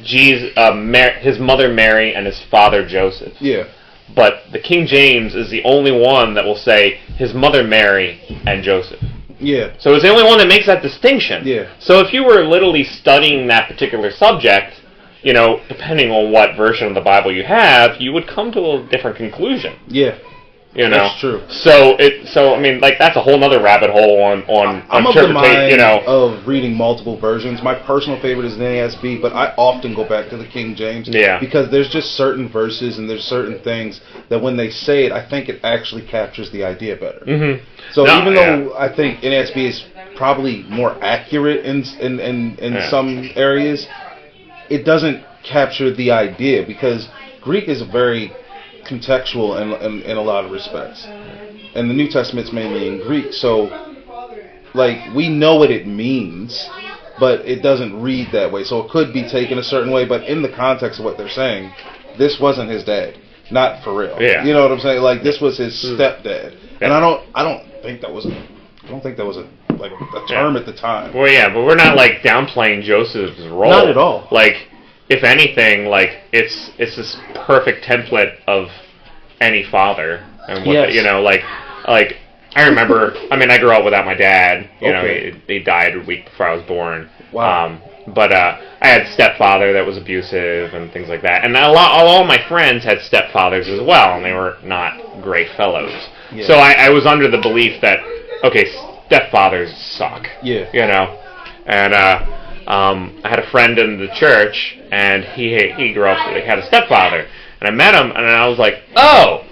His mother Mary and his father Joseph. Yeah. But the King James is the only one that will say his mother Mary and Joseph. Yeah. So it's the only one that makes that distinction. Yeah. So if you were literally studying that particular subject, depending on what version of the Bible you have, you would come to a different conclusion. Yeah. That's true. So I mean, like, that's a whole nother rabbit hole on I'm of the mind of reading multiple versions. My personal favorite is the NASB, but I often go back to the King James. Yeah. Because there's just certain verses and there's certain things that when they say it, I think it actually captures the idea better. Mm-hmm. So even though I think NASB is probably more accurate in some areas, it doesn't capture the idea because Greek is very contextual in a lot of respects, and the New Testament's mainly in Greek, so like we know what it means, but it doesn't read that way, so it could be taken a certain way, but in the context of what they're saying, this wasn't his dad, not for real. Yeah. You know what I'm saying? Like, this was his stepdad, and I don't think that was a term at the time. Well, yeah, but we're not like downplaying Joseph's role. Not at all. Like, if anything, like, it's this perfect template of any father, and what like I remember. I mean, I grew up without my dad. He died a week before I was born. Wow. But I had a stepfather that was abusive and things like that, and all my friends had stepfathers as well, and they were not great fellows. Yeah. So I was under the belief that stepfathers suck. Yeah. And I had a friend in the church, and he grew up, he had a stepfather, and I met him, and I was like, oh,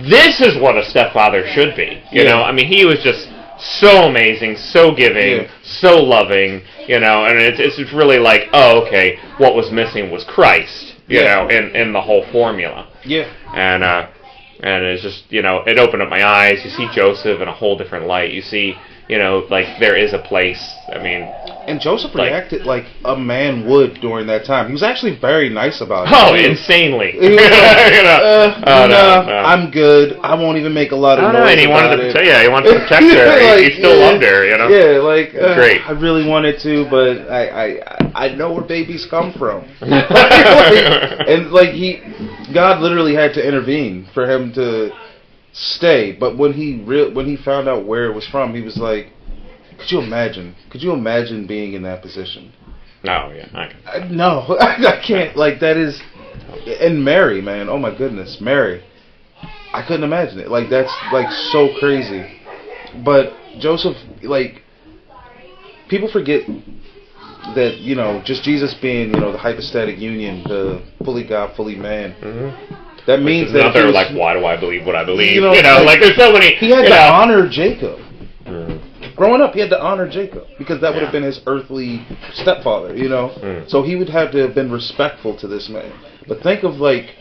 this is what a stepfather should be. You know, I mean, he was just so amazing, so giving, so loving, and it's really like, oh, okay, what was missing was Christ, you know, in the whole formula. Yeah. And it's just, it opened up my eyes. You see Joseph in a whole different light. You see, like, there is a place. I mean... And Joseph reacted like a man would during that time. He was actually very nice about it. Oh, insanely. He was like, I'm good. I won't even make a lot of noise. And he wanted to, he wanted to protect her. Like, he still loved her, Yeah, like, great. I really wanted to, but I know where babies come from. And, like, God literally had to intervene for him to stay, but when he found out where it was from, he was like, could you imagine being in that position? No, yeah, no, I can't. Like, that is, and Mary, man, oh my goodness, Mary, I couldn't imagine it. Like, that's like so crazy. But Joseph, like, people forget that, just Jesus being, the hypostatic union, the fully God, fully man. Mm-hmm. That means that another, like, why do I believe what I believe? Like, there's so many. He had to honor Jacob. Growing up, he had to honor Jacob because that would have been his earthly stepfather, So he would have to have been respectful to this man. But think of, like,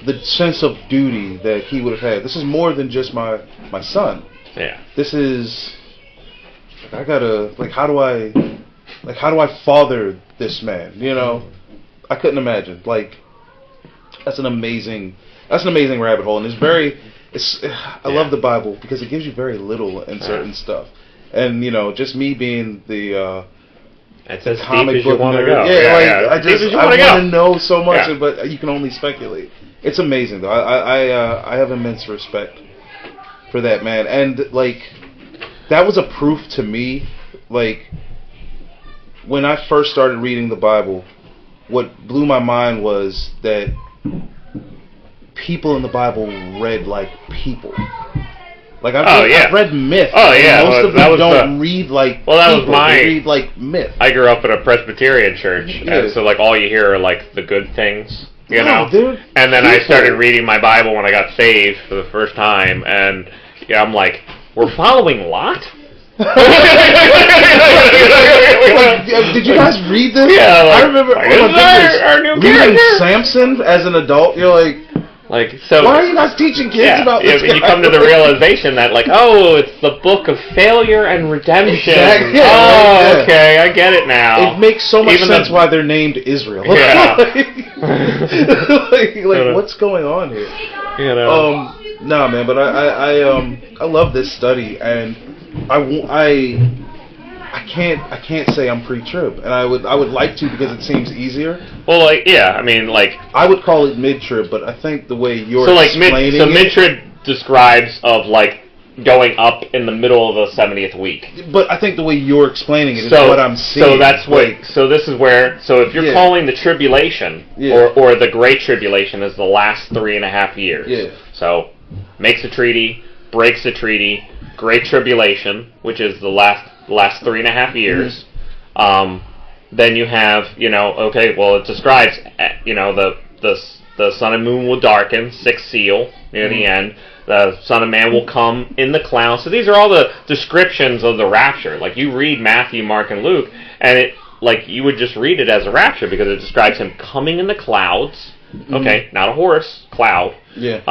the sense of duty that he would have had. This is more than just my son. Yeah. This is, I gotta, how do I father this man? I couldn't imagine. Like, that's an amazing rabbit hole, and I love the Bible because it gives you very little in certain stuff. And, just me being the it's as comic book nerd. I want to know so much, but you can only speculate. It's amazing, though. I have immense respect for that man. And, like, that was a proof to me, like, when I first started reading the Bible, what blew my mind was that people in the Bible read like people. Like, I've read myth. Oh, yeah. Most of them don't read like people. They read like myth. I grew up in a Presbyterian church, and so, like, all you hear are, like, the good things. you know? Dude, and then I started reading my Bible when I got saved for the first time, and I'm like, we're following Lot? Did you guys read this? Yeah, like, I remember our new reading character. Samson as an adult. You're like, so why are you guys teaching kids about this? Yeah, but you come to the realization that, like, oh, it's the book of failure and redemption. Exactly. Oh, okay, I get it now. It makes so much sense why they're named Israel. Yeah. like what's going on here? You know. Nah, man, but I love this study, and I can't say I'm pre-trib, and I would like to, because it seems easier. Well, like, yeah, I mean, like, I would call it mid-trib, but I think the way you're explaining it, mid-trib describes of, like, going up in the middle of the 70th week. But I think the way you're explaining it is what I'm seeing. So that's what. So this is where. So if you're calling the tribulation or the Great Tribulation as the last 3.5 years. Yeah. So makes a treaty, breaks a treaty, Great Tribulation, which is the last 3.5 years. Mm-hmm. Then you have, okay, well, it describes, the sun and moon will darken, sixth seal near the end. The Son of Man will come in the clouds. So these are all the descriptions of the rapture. Like, you read Matthew, Mark, and Luke, and it, like, you would just read it as a rapture because it describes him coming in the clouds. Mm-hmm. Okay, not a horse, cloud. Yeah.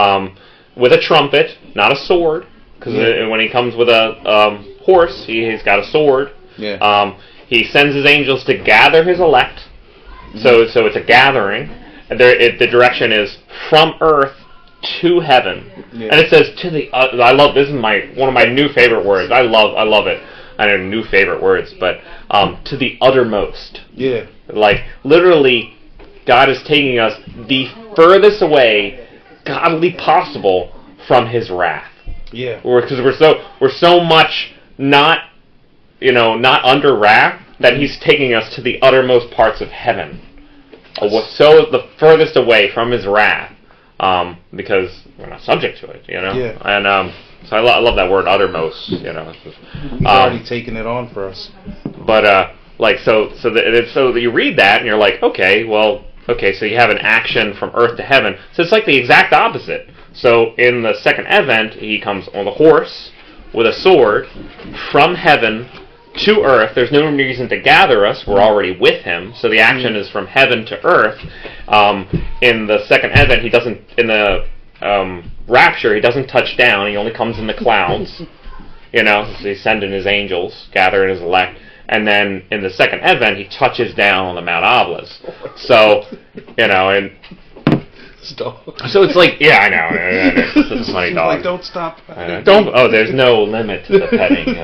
With a trumpet, not a sword. Because when he comes with a horse, he's got a sword. Yeah. He sends his angels to gather his elect. So it's a gathering. And the direction is from earth to heaven. Yeah. And it says to the I love this is one of my new favorite words. I love it. I don't know new favorite words, but to the uttermost. Yeah. Like, literally, God is taking us the furthest away godly possible from his wrath. Yeah. Because we're so much not under wrath that he's taking us to the uttermost parts of heaven. So the furthest away from his wrath, because we're not subject to it, Yeah. And so I love that word, uttermost. He's already taken it on for us. But so you read that and you're like, okay, so you have an action from earth to heaven. So it's like the exact opposite. So in the second advent, he comes on a horse with a sword from heaven to earth. There's no reason to gather us. We're already with him. So the action is from heaven to earth. In the second advent, he doesn't. In the rapture, he doesn't touch down. He only comes in the clouds. So he's sending his angels, gathering his elect. And then in the second advent, he touches down on the Mount Obelisk. So, and so it's like, yeah, I know. It's a funny dog. Like, don't stop. Don't. Oh, there's no limit to the petting.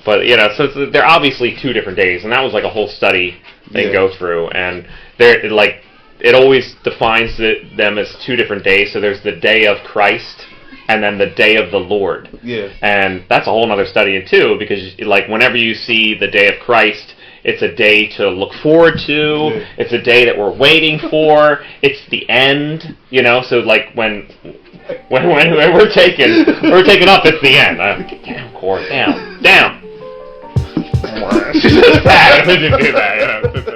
But so they're obviously 2 different days, and that was like a whole study they go through, and they're like it always defines them as 2 different days. So there's the day of Christ, and then the day of the Lord. Yeah. And that's a whole other study too, because like whenever you see the day of Christ, it's a day to look forward to. Yeah. It's a day that we're waiting for. It's the end, So like when we're taken up, it's the end. Damn, Cord, down. She's just bad. I didn't do that.